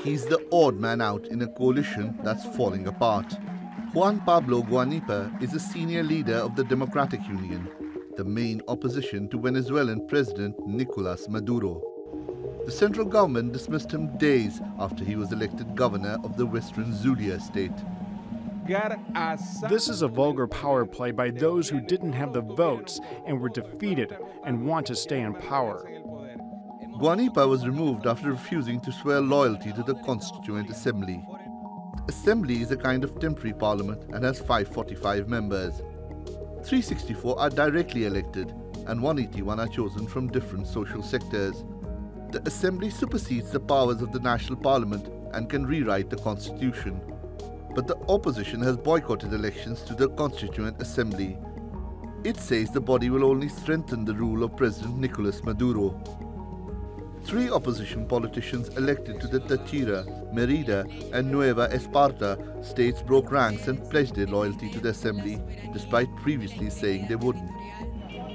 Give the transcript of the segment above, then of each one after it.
He's the odd man out in a coalition that's falling apart. Juan Pablo Guanipa is a senior leader of the Democratic Union, the main opposition to Venezuelan President Nicolas Maduro. The central government dismissed him days after he was elected governor of the western Zulia state. This is a vulgar power play by those who didn't have the votes and were defeated and want to stay in power. Guanipa was removed after refusing to swear loyalty to the Constituent Assembly. The Assembly is a kind of temporary parliament and has 545 members. 364 are directly elected and 181 are chosen from different social sectors. The Assembly supersedes the powers of the National Parliament and can rewrite the Constitution. But the opposition has boycotted elections to the Constituent Assembly. It says the body will only strengthen the rule of President Nicolas Maduro. 3 opposition politicians elected to the Táchira, Mérida and Nueva Esparta states broke ranks and pledged their loyalty to the Assembly, despite previously saying they wouldn't.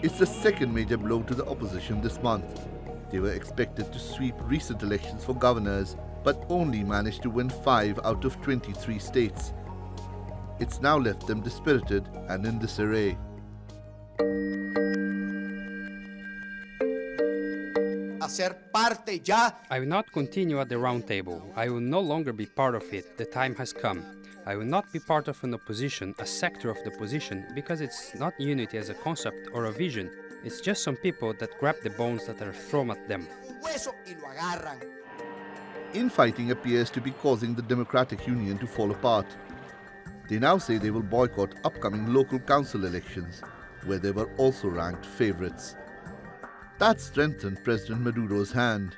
It's the second major blow to the opposition this month. They were expected to sweep recent elections for governors, but only managed to win 5 out of 23 states. It's now left them dispirited and in disarray. I will not continue at the round table. I will no longer be part of it. The time has come. I will not be part of an opposition, a sector of the opposition, because it's not unity as a concept or a vision. It's just some people that grab the bones that are thrown at them. Infighting appears to be causing the Democratic Union to fall apart. They now say they will boycott upcoming local council elections, where they were also ranked favorites. That strengthened President Maduro's hand.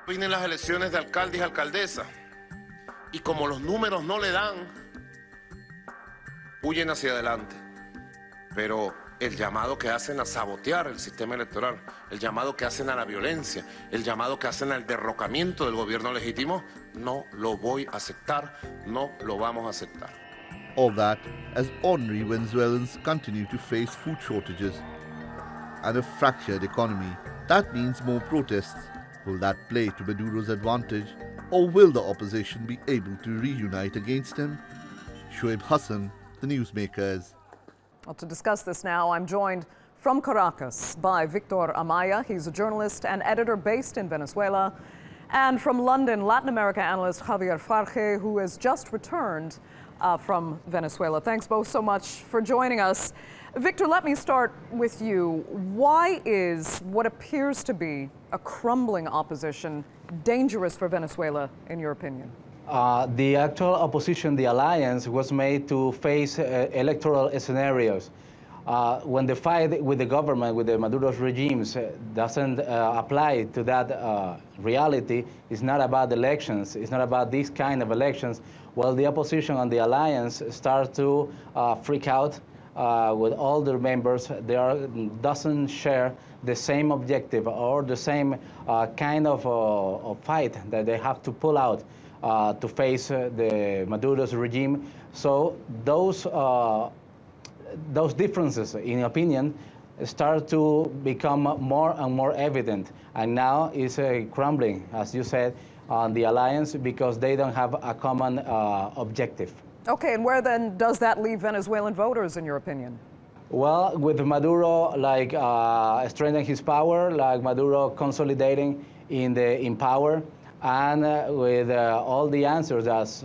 Vienen las elecciones de alcalde y alcaldesa, y como los números no le dan, huyen hacia adelante. Pero el llamado que hacen a sabotear el sistema electoral, el llamado que hacen a la violencia, el llamado que hacen al derrocamiento del gobierno legítimo, no lo voy a aceptar, no lo vamos a aceptar. All that as ordinary Venezuelans continue to face food shortages and a fractured economy. That means more protests. Will that play to Maduro's advantage, or will the opposition be able to reunite against him? Shoaib Hassan, the Newsmakers. Well, to discuss this now, I'm joined from Caracas by Victor Amaya. He's a journalist and editor based in Venezuela. And from London, Latin America analyst Javier Farge, who has just returned from Venezuela. Thanks both so much for joining us. Victor, let me start with you. Why is what appears to be a crumbling opposition dangerous for Venezuela, in your opinion? The actual opposition, the alliance, was made to face electoral scenarios. When the fight with the government, with the Maduro's regimes, doesn't apply to that reality, it's not about elections, it's not about these kind of elections, well, the opposition and the alliance start to freak out with all their members. Doesn't share the same objective or the same kind of fight that they have to pull out to face the Maduro's regime. So those differences in opinion start to become more and more evident. And now it's crumbling, as you said, on the alliance because they don't have a common objective. Okay, and where then does that leave Venezuelan voters, in your opinion? Well, with Maduro strengthening his power, like Maduro consolidating in power, and with all the answers as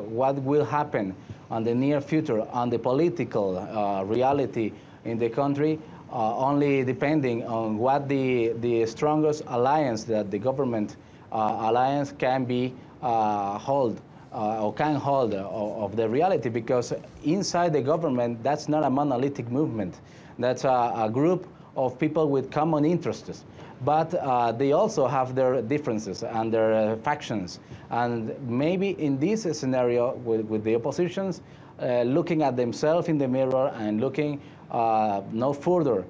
what will happen on the near future, on the political reality in the country, only depending on what the strongest alliance that the government alliance can be hold or can hold of the reality, because inside the government, that's not a monolithic movement. That's a group of people with common interests. But they also have their differences and their factions. And maybe in this scenario with the oppositions, looking at themselves in the mirror and looking no further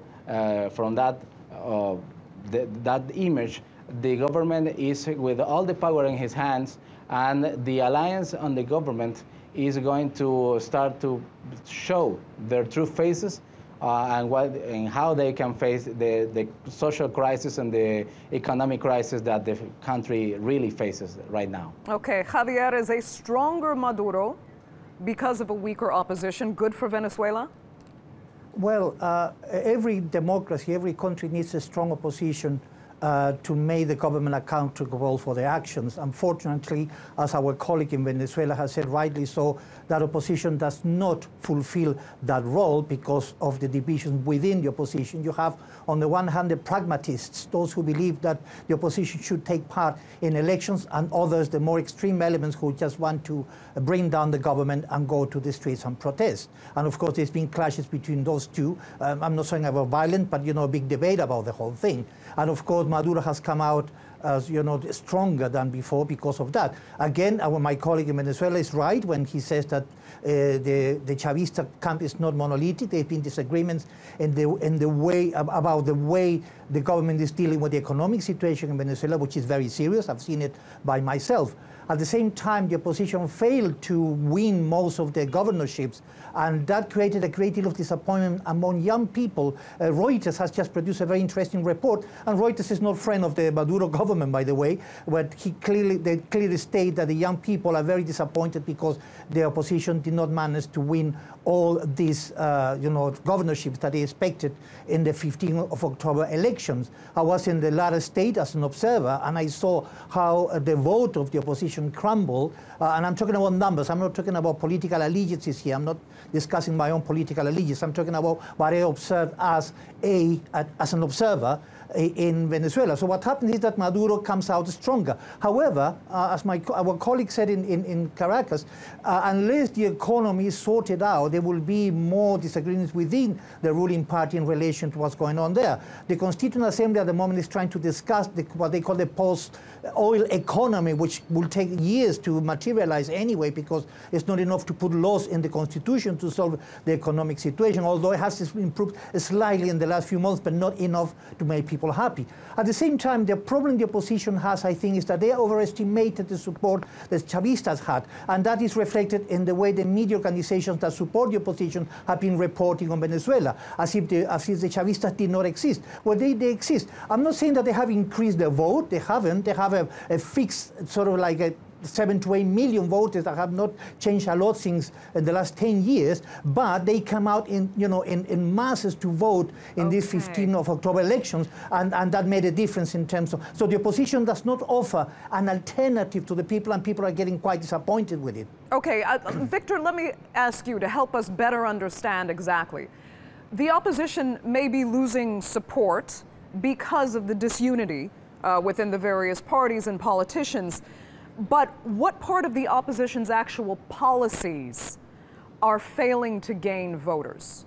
from that image, the government is with all the power in his hands, and the alliance on the government is going to start to show their true faces and how they can face the social crisis and the economic crisis that the country really faces right now. Okay, Javier, is a stronger Maduro because of a weaker opposition good for Venezuela? Well, every democracy, every country needs a strong opposition to make the government accountable for their actions. Unfortunately, as our colleague in Venezuela has said rightly so, that opposition does not fulfill that role because of the divisions within the opposition. You have, on the one hand, the pragmatists, those who believe that the opposition should take part in elections, and others, the more extreme elements who just want to bring down the government and go to the streets and protest. And of course, there's been clashes between those two. I'm not saying about violent, but, a big debate about the whole thing. And of course, Maduro has come out as, stronger than before because of that. Again, my colleague in Venezuela is right when he says that the Chavista camp is not monolithic. There have been disagreements about the way the government is dealing with the economic situation in Venezuela, which is very serious. I've seen it by myself. At the same time, the opposition failed to win most of the governorships, and that created a great deal of disappointment among young people. Reuters has just produced a very interesting report, and Reuters is not a friend of the Maduro government, by the way, but they clearly state that the young people are very disappointed because the opposition did not manage to win all these governorships that they expected in the 15th of October elections. I was in the latter state as an observer, and I saw how the vote of the opposition crumbled. And I'm talking about numbers. I'm not talking about political allegiances here. I'm not discussing my own political allegiance. I'm talking about what I observed as an observer in Venezuela. So what happens is that Maduro comes out stronger. However, as our colleague said in Caracas, unless the economy is sorted out, there will be more disagreements within the ruling party in relation to what's going on there. The Constituent Assembly at the moment is trying to discuss what they call the post-oil economy, which will take years to materialize anyway, because it's not enough to put laws in the Constitution to solve the economic situation, although it has improved slightly in the last few months, but not enough to make people happy. At the same time, the problem the opposition has, I think, is that they overestimated the support that Chavistas had, and that is reflected in the way the media organizations that support the opposition have been reporting on Venezuela, as if the Chavistas did not exist. Well, they exist. I'm not saying that they have increased their vote. They haven't. They have a fixed sort of like a 7 to 8 million voters that have not changed a lot since the last 10 years, but they come out in masses to vote in these 15th of October elections, and that made a difference in terms of, so the opposition does not offer an alternative to the people, and people are getting quite disappointed with it. Okay, Victor, let me ask you to help us better understand exactly. The opposition may be losing support because of the disunity within the various parties and politicians. But what part of the opposition's actual policies are failing to gain voters?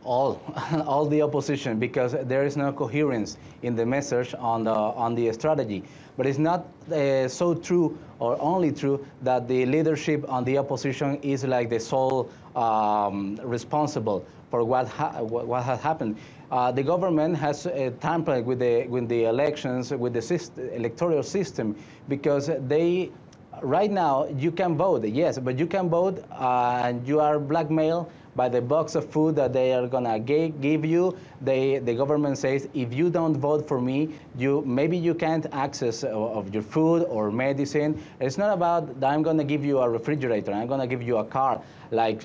All the opposition, because there is no coherence in the message on the strategy. But it's not so true or only true that the leadership on the opposition is like the sole responsible for what has happened. The government has tampered with the elections, with the electoral system, because right now you can vote, yes, but you can vote and you are blackmailed by the box of food that they are gonna give you. The government says, if you don't vote for me, maybe you can't access of your food or medicine. It's not about that I'm gonna give you a refrigerator, I'm gonna give you a car like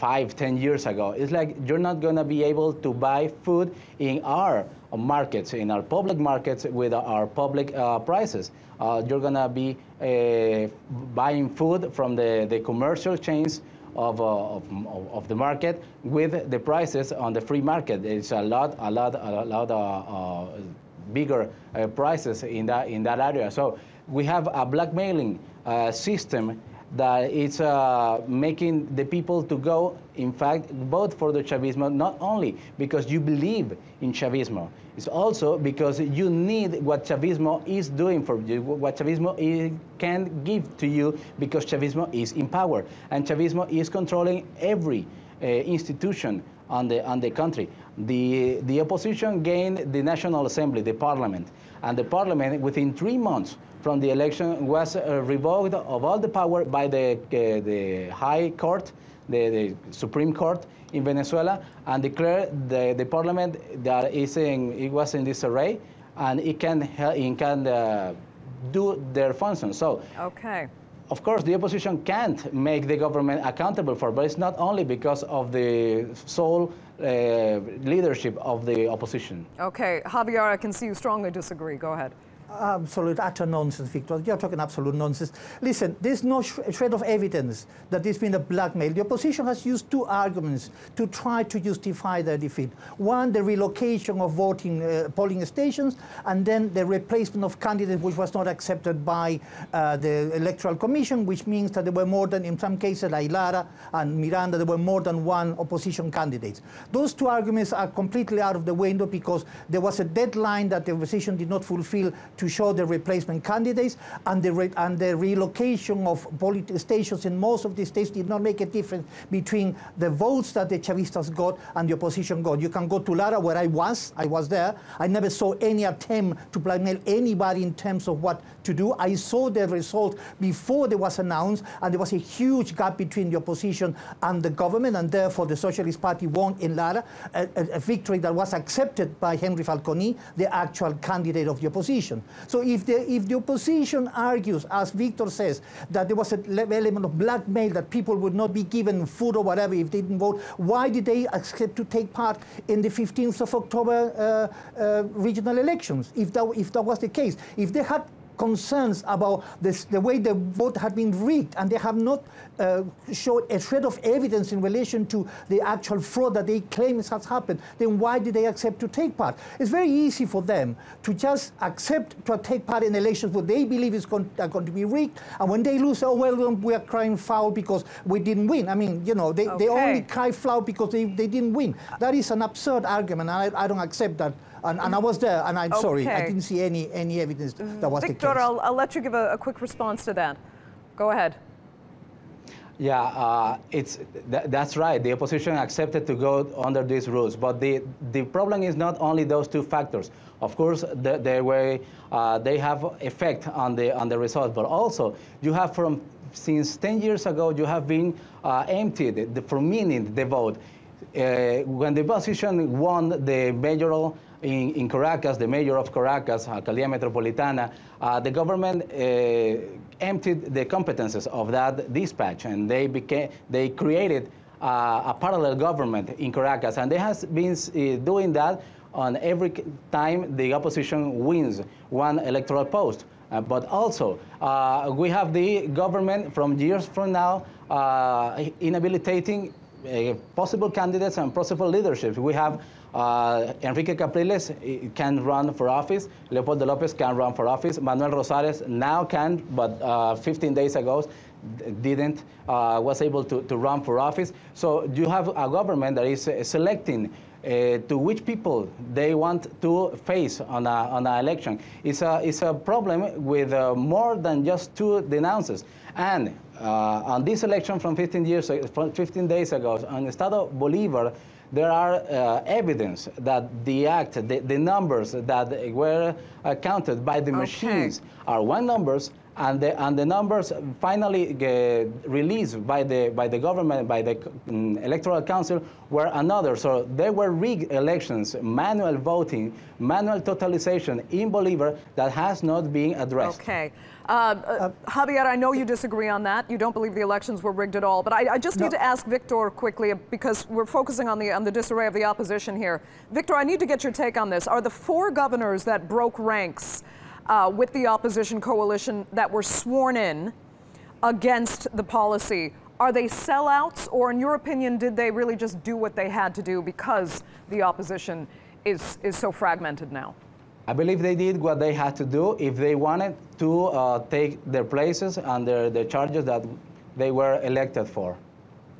5-10 years ago. It's like you're not going to be able to buy food in our markets, in our public markets with our public prices. You're going to be buying food from the commercial chains of the market with the prices on the free market. It's a lot bigger prices in that area. So we have a blackmailing system that it's making the people to go, in fact, vote for the Chavismo, not only because you believe in Chavismo, it's also because you need what Chavismo is doing for you, what Chavismo can give to you, because Chavismo is in power, and Chavismo is controlling every institution on the country. The opposition gained the National Assembly, the parliament, and the parliament within 3 months from the election was revoked of all the power by the High Court, the Supreme Court in Venezuela, and declared the parliament that it was in disarray, and it can do their functions. So, okay. Of course, the opposition can't make the government accountable for, but it's not only because of the sole leadership of the opposition. Okay, Javier, I can see you strongly disagree. Go ahead. Absolute, utter nonsense, Victor. You're talking absolute nonsense. Listen, there's no shred of evidence that there's been a blackmail. The opposition has used two arguments to try to justify their defeat. One, the relocation of polling stations, and then the replacement of candidates, which was not accepted by the Electoral Commission, which means that there were more than, in some cases, like Lara and Miranda, there were more than one opposition candidate. Those two arguments are completely out of the window because there was a deadline that the opposition did not fulfill to show the replacement candidates, and the relocation of polling stations in most of the states did not make a difference between the votes that the Chavistas got and the opposition got. You can go to Lara, where I was there. I never saw any attempt to blackmail anybody in terms of what to do. I saw the result before they was announced, and there was a huge gap between the opposition and the government, and therefore the Socialist Party won in Lara, a victory that was accepted by Henry Falconi, the actual candidate of the opposition. So if the opposition argues, as Victor says, that there was an element of blackmail, that people would not be given food or whatever if they didn't vote, why did they accept to take part in the 15th of October regional elections, if that was the case? If they had concerns about the way the vote had been rigged, and they have not showed a shred of evidence in relation to the actual fraud that they claim has happened, then why did they accept to take part? It's very easy for them to just accept to take part in elections where they believe are going to be rigged, and when they lose, oh, well, we are crying foul because we didn't win. I mean, you know, they only cry foul because they didn't win. That is an absurd argument, and I don't accept that. And I was there, and I'm sorry, I didn't see any evidence that was the case. Victor, I'll let you give a quick response to that. Go ahead. Yeah, that's right. The opposition accepted to go under these rules, but the problem is not only those two factors. Of course, they have effect on the results, but also you have since 10 years ago you have been emptied for meaning the vote. When the opposition won the mayoral in Caracas, the mayor of Caracas, Alcaldía Metropolitana, the government emptied the competences of that dispatch, and they created a parallel government in Caracas, and they have been doing that on every time the opposition wins one electoral post. But also, we have the government from years from now inhabilitating possible candidates and possible leadership. We have Enrique Capriles can run for office. Leopoldo Lopez can run for office. Manuel Rosales now can, but 15 days ago didn't, was able to run for office. So you have a government that is selecting to which people they want to face on an election. It's a problem with more than just two denounces. And on this election from 15 days ago, on Estado Bolívar, there are evidence that the numbers that were counted by the machines are one numbers, and the numbers finally released by the government, by the Electoral Council, were another. So there were rigged elections, manual voting, manual totalization in Bolívar that has not been addressed. Okay. Javier, I know you disagree on that. You don't believe the elections were rigged at all. But I just need to ask Victor quickly, because we're focusing on the disarray of the opposition here. Victor, I need to get your take on this. Are the 4 governors that broke ranks with the opposition coalition that were sworn in against the policy, are they sellouts, or in your opinion, did they really just do what they had to do because the opposition is so fragmented now? I believe they did what they had to do if they wanted to take their places under the charges that they were elected for.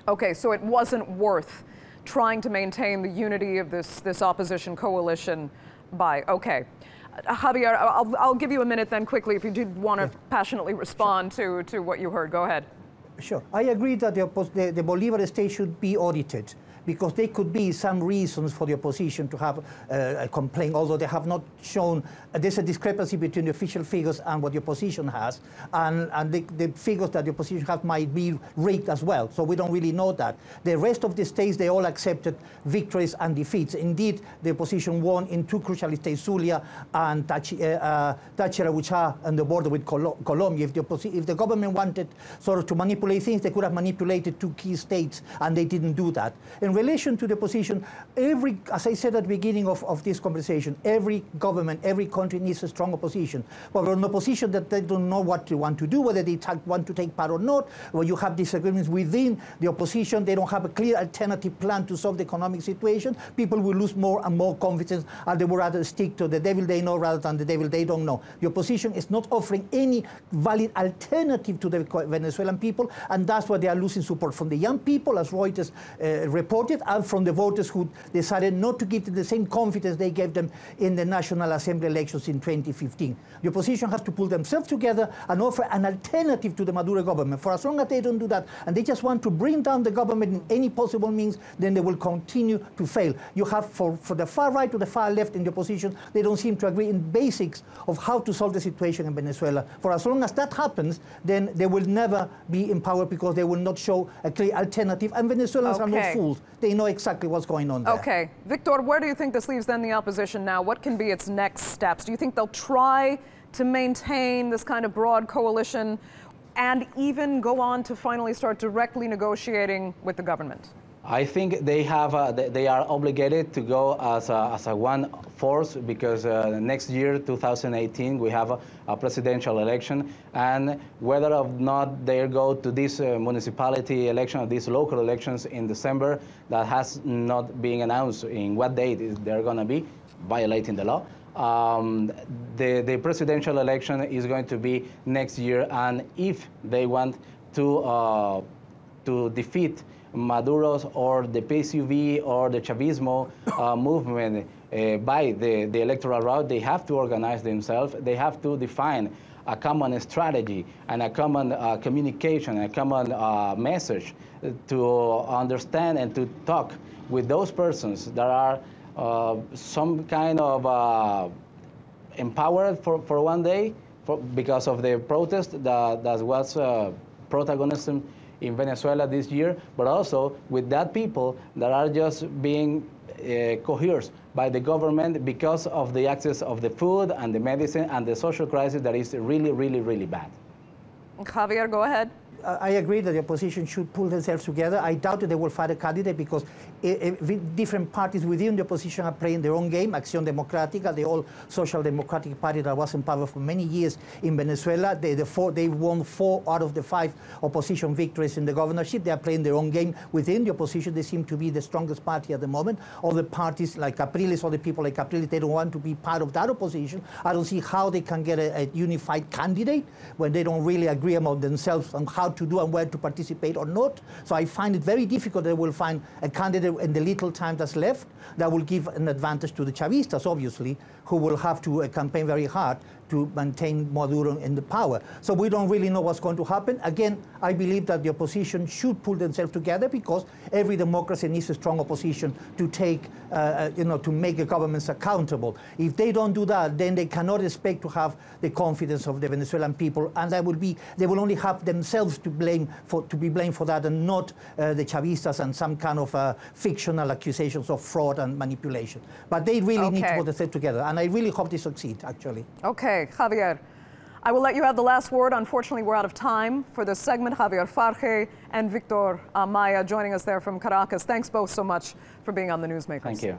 Okay, so it wasn't worth trying to maintain the unity of this opposition coalition by, okay. Javier, I'll give you a minute then quickly if you do want to passionately respond to what you heard. Go ahead. Sure. I agree that the Bolívar state should be audited. because there could be some reasons for the opposition to have a complaint, although they have not shown, there's a discrepancy between the official figures and what the opposition has, and the figures that the opposition have might be rigged as well, so we don't really know that. The rest of the states, they all accepted victories and defeats. Indeed, the opposition won in two crucial states, Zulia and Táchira, which are on the border with Colombia. If the government wanted sort of to manipulate things, they could have manipulated two key states, and they didn't do that. In relation to the opposition, as I said at the beginning of this conversation, every government, every country needs a strong opposition. But an opposition that they don't know what they want to do, whether they want to take part or not, or you have disagreements within the opposition, they don't have a clear alternative plan to solve the economic situation, people will lose more and more confidence, and they would rather stick to the devil they know rather than the devil they don't know. The opposition is not offering any valid alternative to the Venezuelan people, and that's why they are losing support from the young people, as Reuters reported, and from the voters who decided not to give them the same confidence they gave them in the National Assembly elections in 2015. The opposition has to pull themselves together and offer an alternative to the Maduro government. For as long as they don't do that, and they just want to bring down the government in any possible means, then they will continue to fail. You have, for the far right to the far left in the opposition, they don't seem to agree in basics of how to solve the situation in Venezuela. For as long as that happens, then they will never be in power because they will not show a clear alternative. And Venezuelans are not fools. They know exactly what's going on there. Okay. Victor, where do you think this leaves then the opposition now? What can be its next steps? Do you think they'll try to maintain this kind of broad coalition and even go on to finally start directly negotiating with the government? I think they are obligated to go as a one force because next year, 2018, we have a presidential election, and whether or not they go to this municipality election or these local elections in December, that has not been announced in what date they're going to be, violating the law. The presidential election is going to be next year, and if they want to defeat Maduro's or the PSUV or the Chavismo movement by the electoral route, they have to organize themselves. They have to define a common strategy and a common communication, a common message to understand and to talk with those persons that are some kind of empowered for one day because of the protest that was protagonism in Venezuela this year, but also with that people that are just being coerced by the government because of the access of the food and the medicine and the social crisis that is really, really, really bad. Javier, go ahead. I agree that the opposition should pull themselves together. I doubt that they will find a candidate because different parties within the opposition are playing their own game. Acción Democrática, the old social democratic party that was in power for many years in Venezuela, they won 4 out of the 5 opposition victories in the governorship. They are playing their own game within the opposition. They seem to be the strongest party at the moment. Other parties like Capriles, other people like Capriles, they don't want to be part of that opposition. I don't see how they can get a unified candidate when they don't really agree among themselves on how to do and where to participate or not. So I find it very difficult that they will find a candidate in the little time that's left that will give an advantage to the Chavistas, obviously, who will have to campaign very hard to maintain Maduro in the power. So we don't really know what's going to happen. Again, I believe that the opposition should pull themselves together because every democracy needs a strong opposition to take, to make the governments accountable. If they don't do that, then they cannot expect to have the confidence of the Venezuelan people, and they will only have themselves to be blamed for that, and not the Chavistas and some kind of fictional accusations of fraud and manipulation. But they really need to put themselves together, and I really hope they succeed, actually. Okay, Javier, I will let you have the last word. Unfortunately, we're out of time for this segment. Javier Farge and Victor Amaya joining us there from Caracas. Thanks both so much for being on the Newsmakers. Thank you.